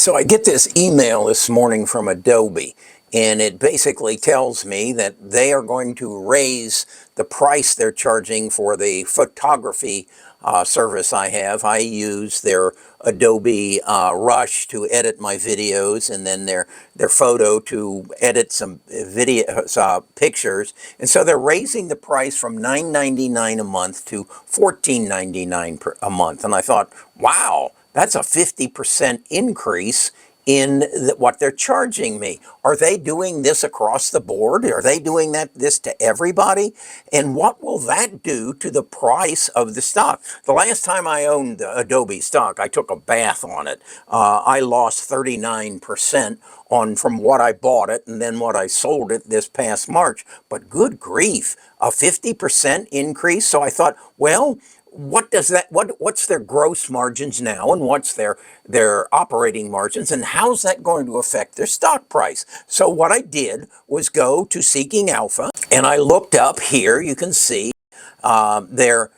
So I get this email this morning from Adobe, and it basically tells me that they are going to raise the price they're charging for the photography service I have. I use their Adobe Rush to edit my videos, and then their photo to edit some pictures. And so they're raising the price from $9.99 a month to $14.99 a month. And I thought, wow, that's a 50% increase in what they're charging me. Are they doing this across the board? Are they doing this to everybody? And what will that do to the price of the stock? The last time I owned Adobe stock, I took a bath on it. I lost 39% from what I bought it and then what I sold it this past March. But good grief, a 50% increase. So I thought, well, what's their gross margins now, and what's their operating margins, and how's that going to affect their stock price? So what I did was go to Seeking Alpha, and I looked up here. You can see their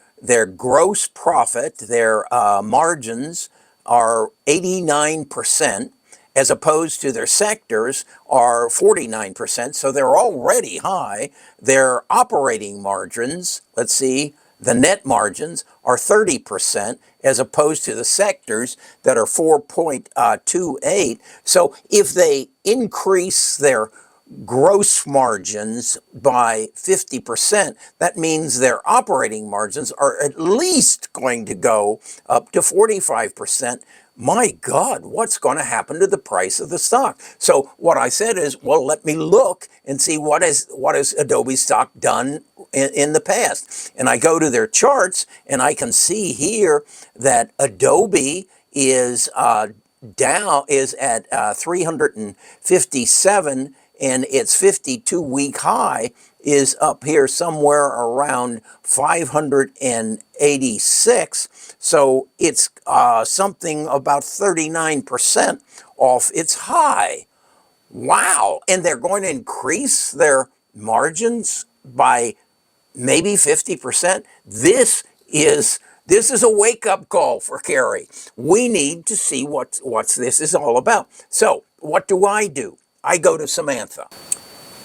gross profit, their margins are 89%, as opposed to their sectors are 49%. So they're already high. Their operating margins, let's see, the net margins are 30%, as opposed to the sectors that are 4.28. So if they increase their gross margins by 50%, that means their operating margins are at least going to go up to 45%. My God, what's going to happen to the price of the stock? So what I said is, well, let me look and see what has Adobe stock done in the past. And I go to their charts, and I can see here that Adobe is at 357, and its 52-week high is up here somewhere around 586. So it's something about 39% off its high. Wow. And they're going to increase their margins by maybe 50%. This is a wake-up call for Kerry. We need to see what this is all about. So what do? I go to Samantha.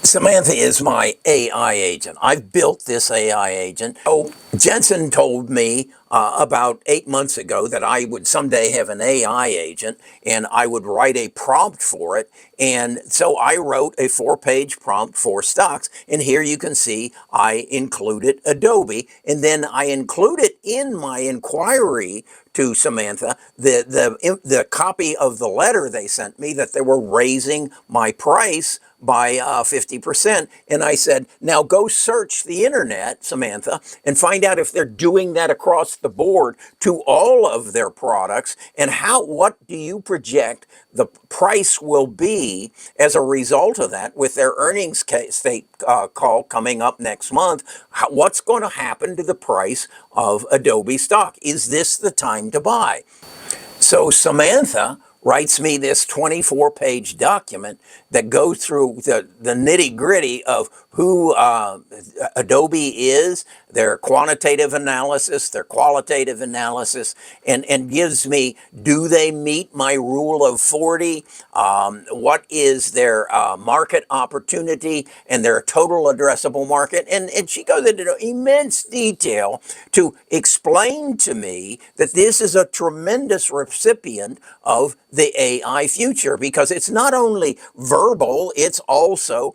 Samantha is my AI agent. I've built this AI agent. Oh, Jensen told me about 8 months ago that I would someday have an AI agent, and I would write a prompt for it. And so I wrote a 4-page prompt for stocks. And here you can see I included Adobe. And then I included in my inquiry to Samantha the copy of the letter they sent me that they were raising my price by 50%. And I said, now go search the internet, Samantha, and find out if they're doing that across the board to all of their products, and what do you project the price will be as a result of that with their earnings call coming up next month. What's going to happen to the price of Adobe stock? Is this the time to buy? So Samantha writes me this 24-page document that goes through the nitty-gritty of who Adobe is, their quantitative analysis, their qualitative analysis, and gives me, do they meet my rule of 40? What is their market opportunity and their total addressable market? And she goes into immense detail to explain to me that this is a tremendous recipient of the AI future, because it's not only verbal, it's also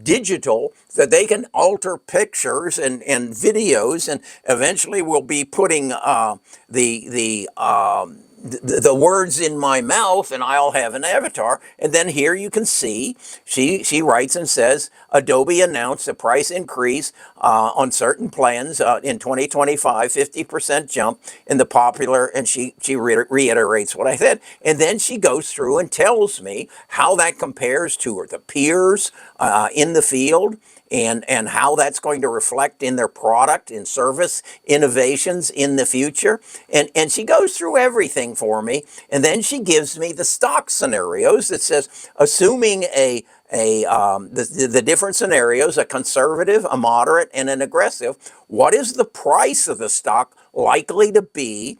digital, that they can alter pictures and videos, and eventually we'll be putting the words in my mouth, and I'll have an avatar. And then here you can see she writes and says, Adobe announced a price increase on certain plans in 2025, 50% jump in the popular, and she reiterates what I said. And then she goes through and tells me how that compares to the peers in the field, and how that's going to reflect in their product and service innovations in the future. And she goes through everything for me, and then she gives me the stock scenarios that says, assuming the different scenarios, a conservative, a moderate, and an aggressive, what is the price of the stock likely to be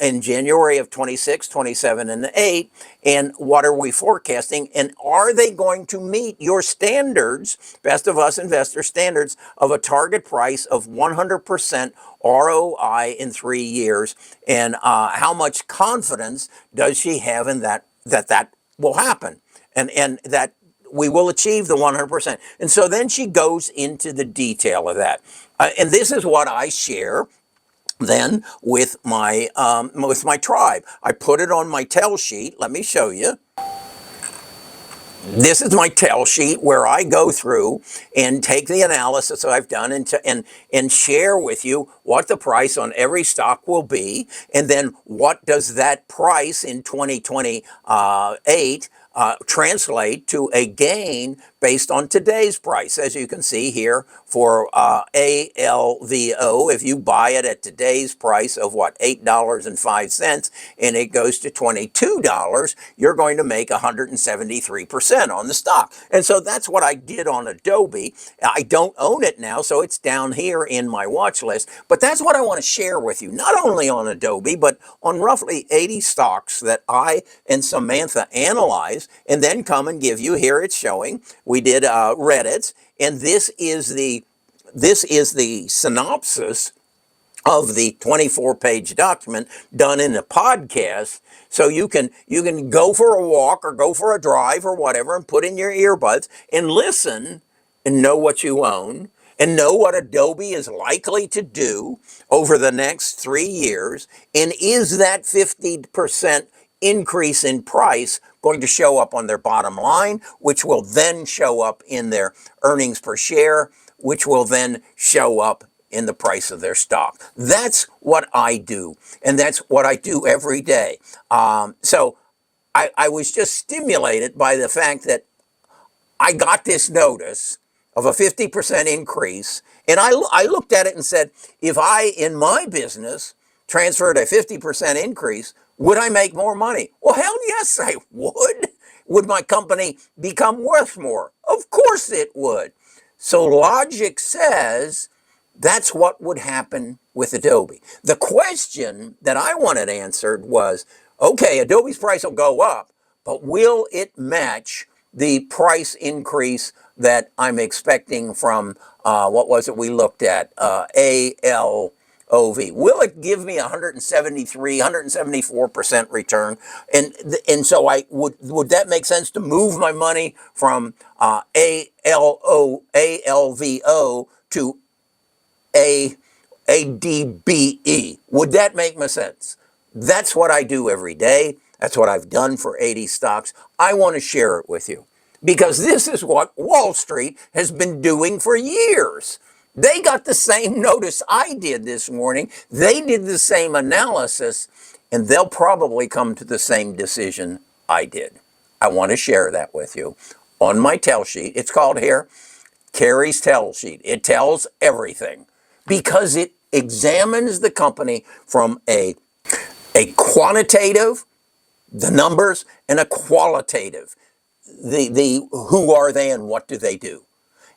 in January of 26, 27, and 8? And what are we forecasting? And are they going to meet your standards, Best of Us investor standards, of a target price of 100% ROI in 3 years? And how much confidence does she have in that will happen? And that we will achieve the 100%. And so then she goes into the detail of that. And this is what I share then with my tribe. I put it on my tell sheet. Let me show you. This is my tell sheet where I go through and take the analysis that I've done and share with you what the price on every stock will be, and then what does that price in 2028 translate to a gain based on today's price. As you can see here for ALVO, if you buy it at today's price of what, $8.05, and it goes to $22, you're going to make 173% on the stock. And so that's what I did on Adobe. I don't own it now, so it's down here in my watch list. But that's what I want to share with you, not only on Adobe, but on roughly 80 stocks that I and Samantha analyze and then come and give you. Here it's showing. We did Reddit's, and this is the synopsis of the 24-page document done in a podcast. So you can go for a walk or go for a drive or whatever and put in your earbuds and listen and know what you own and know what Adobe is likely to do over the next 3 years. And is that 50% increase in price going to show up on their bottom line, which will then show up in their earnings per share, which will then show up in the price of their stock? That's what I do, and that's what I do every day. So I was just stimulated by the fact that I got this notice of a 50% increase, and I looked at it and said, if I, in my business, transferred a 50% increase, would I make more money? Well, hell yes, I would. Would my company become worth more? Of course it would. So logic says that's what would happen with Adobe. The question that I wanted answered was, okay, Adobe's price will go up, but will it match the price increase that I'm expecting from, what was it we looked at, ALOV? Will it give me 173, 174% return? And so would that make sense to move my money from ALVO to ADBE? Would that make sense? That's what I do every day. That's what I've done for 80 stocks. I want to share it with you because this is what Wall Street has been doing for years. They got the same notice I did this morning. They did the same analysis, and they'll probably come to the same decision I did. I want to share that with you on my tell sheet. It's called here Carrie's Tell Sheet. It tells everything because it examines the company from a quantitative, the numbers, and a qualitative, the who are they and what do they do.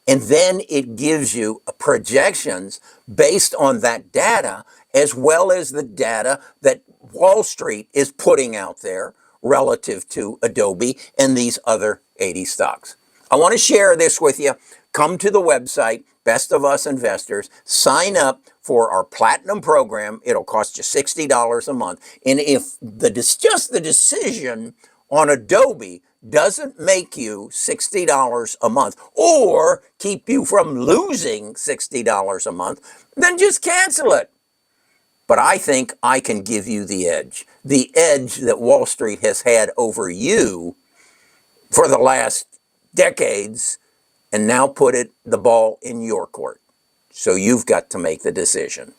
And then it gives you projections based on that data, as well as the data that Wall Street is putting out there relative to Adobe and these other 80 stocks. I want to share this with you. Come to the website, Best of Us Investors, sign up for our Platinum program. It'll cost you $60 a month. And if just the decision on Adobe doesn't make you $60 a month or keep you from losing $60 a month, then just cancel it. But I think I can give you the edge that Wall Street has had over you for the last decades, and now put the ball in your court. So you've got to make the decision.